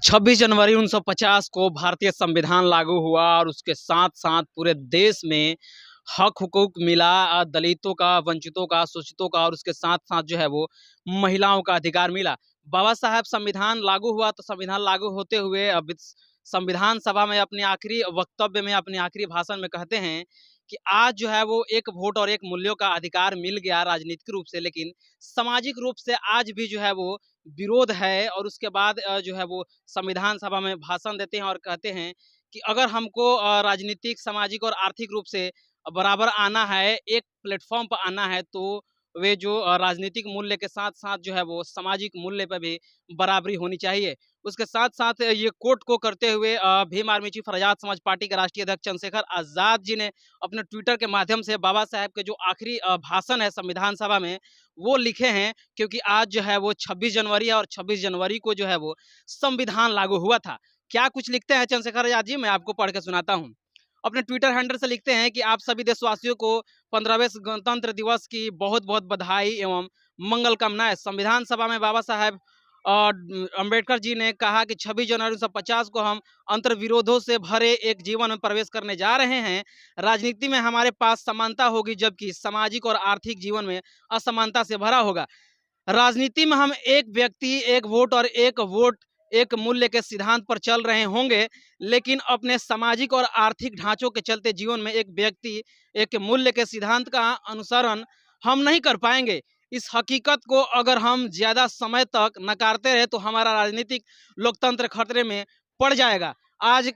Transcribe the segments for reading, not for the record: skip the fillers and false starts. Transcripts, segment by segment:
26 जनवरी 1950 को भारतीय संविधान लागू हुआ और उसके साथ साथ पूरे देश में हक हुकूक मिला। दलितों का, वंचितों का, शोषितों का और उसके साथ साथ जो है वो महिलाओं का अधिकार मिला। बाबा साहब संविधान लागू हुआ तो संविधान लागू होते हुए अब संविधान सभा में अपने आखिरी वक्तव्य में, अपने आखिरी भाषण में कहते हैं कि आज जो है वो एक वोट और एक मूल्यों का अधिकार मिल गया राजनीतिक रूप से, लेकिन सामाजिक रूप से आज भी जो है वो विरोध है। और उसके बाद जो है वो संविधान सभा में भाषण देते हैं और कहते हैं कि अगर हमको राजनीतिक, सामाजिक और आर्थिक रूप से बराबर आना है, एक प्लेटफॉर्म पर आना है, तो वे जो राजनीतिक मूल्य के साथ साथ जो है वो सामाजिक मूल्य पर भी बराबरी होनी चाहिए। उसके साथ साथ ये कोट को करते हुए Bhim army chief Azad Samaj party के राष्ट्रीय अध्यक्ष चंद्रशेखर आजाद जी ने अपने ट्विटर के माध्यम से बाबा साहब के जो आखिरी भाषण है संविधान सभा में वो लिखे हैं, क्योंकि आज जो है वो 26 जनवरी है और 26 जनवरी को जो है वो संविधान लागू हुआ था। क्या कुछ लिखते हैं चंद्रशेखर आजाद जी, मैं आपको पढ़ के सुनाता हूँ। अपने ट्विटर हैंडल से लिखते हैं कि आप सभी देशवासियों को 15वें गणतंत्र दिवस की बहुत बहुत बधाई एवं मंगल कामनाएं। संविधान सभा में बाबा साहब अम्बेडकर जी ने कहा कि 26 जनवरी 1950 को हम अंतर्विरोधों से भरे एक जीवन में प्रवेश करने जा रहे हैं। राजनीति में हमारे पास समानता होगी, जबकि सामाजिक और आर्थिक जीवन में असमानता से भरा होगा। राजनीति में हम एक व्यक्ति, एक वोट और एक मूल्य के सिद्धांत पर चल रहे होंगे, लेकिन अपने सामाजिक और आर्थिक ढांचों के चलते जीवन में एक व्यक्ति, एक मूल्य के सिद्धांत का अनुसरण हम नहीं कर पाएंगे। इस हकीकत को अगर हम ज़्यादा समय तक नकारते रहे तो हमारा राजनीतिक लोकतंत्र खतरे में पड़ जाएगा। आज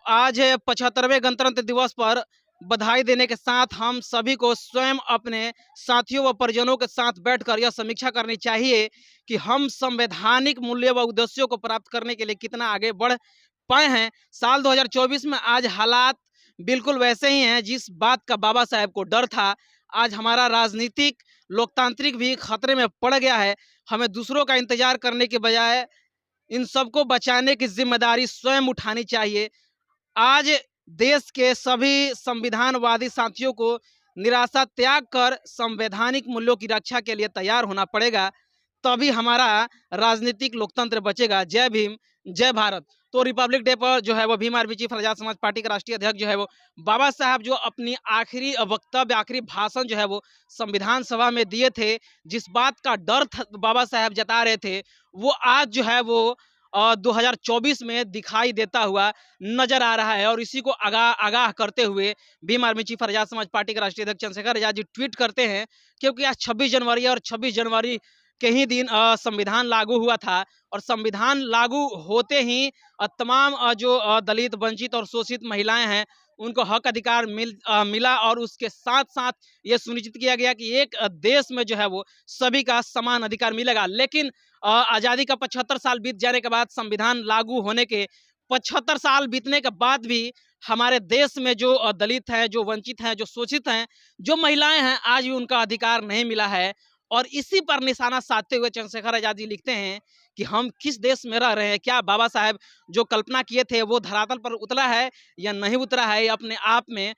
आज 75वें गणतंत्र दिवस पर बधाई देने के साथ हम सभी को स्वयं अपने साथियों व परिजनों के साथ बैठकर यह समीक्षा करनी चाहिए कि हम संवैधानिक मूल्य व उद्देश्यों को प्राप्त करने के लिए कितना आगे बढ़ पाए हैं। साल 2024 में आज हालात बिल्कुल वैसे ही हैं जिस बात का बाबा साहब को डर था। आज हमारा राजनीतिक लोकतांत्रिक भी खतरे में पड़ गया है। हमें दूसरों का इंतजार करने के बजाय इन सबको बचाने की जिम्मेदारी स्वयं उठानी चाहिए। आज देश के सभी संविधानवादी साथियों को निराशा त्याग कर संवैधानिक मूल्यों की रक्षा के लिए तैयार होना पड़ेगा, तभी हमारा राजनीतिक लोकतंत्र बचेगा। जय भीम, जय भारत। तो रिपब्लिक डे पर जो है वो Bhim army chief Azad Samaj party के राष्ट्रीय अध्यक्ष जो है वो बाबा साहब जो अपनी आखिरी वक्तव्य, आखिरी भाषण जो है वो संविधान सभा में दिए थे, जिस बात का डर बाबा साहब जता रहे थे, वो आज जो है वो 2024 में दिखाई देता हुआ नजर आ रहा है। और इसी को आगाह करते हुए Bhim army chief Azad Samaj party के राष्ट्रीय अध्यक्ष चंद्रशेखर आजाद जी ट्वीट करते हैं, क्योंकि आज 26 जनवरी है और 26 जनवरी के ही दिन संविधान लागू हुआ था। और संविधान लागू होते ही तमाम जो दलित, वंचित और शोषित महिलाएं हैं उनको हक अधिकार मिला। और उसके साथ साथ ये सुनिश्चित किया गया कि एक देश में जो है वो सभी का समान अधिकार मिलेगा। लेकिन आज़ादी का 75 साल बीत जाने के बाद, संविधान लागू होने के 75 साल बीतने के बाद भी हमारे देश में जो दलित हैं, जो वंचित हैं, जो शोषित हैं, जो महिलाएं हैं, आज भी उनका अधिकार नहीं मिला है। और इसी पर निशाना साधते हुए चंद्रशेखर आजाद जी लिखते हैं कि हम किस देश में रह रहे हैं। क्या बाबा साहब जो कल्पना किए थे वो धरातल पर उतरा है या नहीं उतरा है। अपने आप में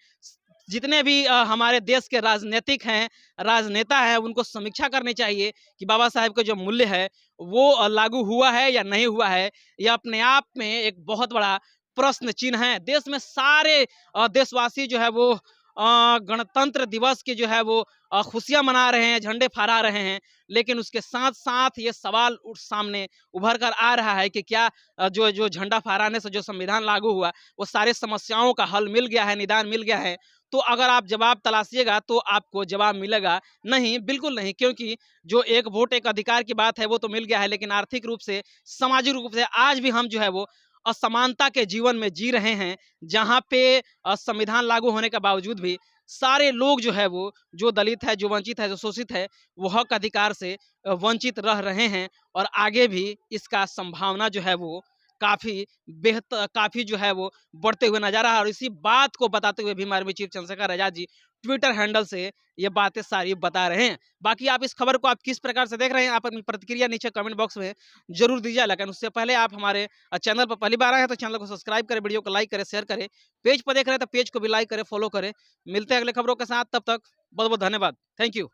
जितने भी हमारे देश के राजनीतिक हैं, राजनेता हैं, उनको समीक्षा करनी चाहिए कि बाबा साहब का जो मूल्य है वो लागू हुआ है या नहीं हुआ है। यह अपने आप में एक बहुत बड़ा प्रश्न चिन्ह है। देश में सारे देशवासी जो है वो गणतंत्र दिवस की जो है वो खुशियां मना रहे हैं, झंडे फहरा रहे हैं, लेकिन उसके साथ साथ ये सवाल सामने उभर कर आ रहा है कि क्या जो जो झंडा फहराने से जो संविधान लागू हुआ वो सारे समस्याओं का हल मिल गया है, निदान मिल गया है। तो अगर आप जवाब तलाशिएगा तो आपको जवाब मिलेगा नहीं, बिल्कुल नहीं। क्योंकि जो एक वोट एक अधिकार की बात है वो तो मिल गया है, लेकिन आर्थिक रूप से, सामाजिक रूप से आज भी हम जो है वो असमानता के जीवन में जी रहे हैं, जहाँ पे संविधान लागू होने के बावजूद भी सारे लोग जो है वो, जो दलित है, जो वंचित है, जो शोषित है, वो हक अधिकार से वंचित रह रहे हैं। और आगे भी इसका संभावना जो है वो काफ़ी बेहतर, काफ़ी जो है वो बढ़ते हुए नजर आ रहा है। और इसी बात को बताते हुए Bhim army chief Chandrashekhar Azad ji Twitter handle से ये बातें सारी बता रहे हैं। बाकी आप इस खबर को आप किस प्रकार से देख रहे हैं, आप अपनी प्रतिक्रिया नीचे कमेंट बॉक्स में जरूर दीजिए। लेकिन उससे पहले आप हमारे चैनल पर पहली बार आए हैं तो चैनल को सब्सक्राइब करें, वीडियो को लाइक करें, शेयर करें। पेज पर देख रहे हैं तो पेज को भी लाइक करें, फॉलो करें। मिलते हैं अगले खबरों के साथ, तब तक बहुत बहुत धन्यवाद। Thank you.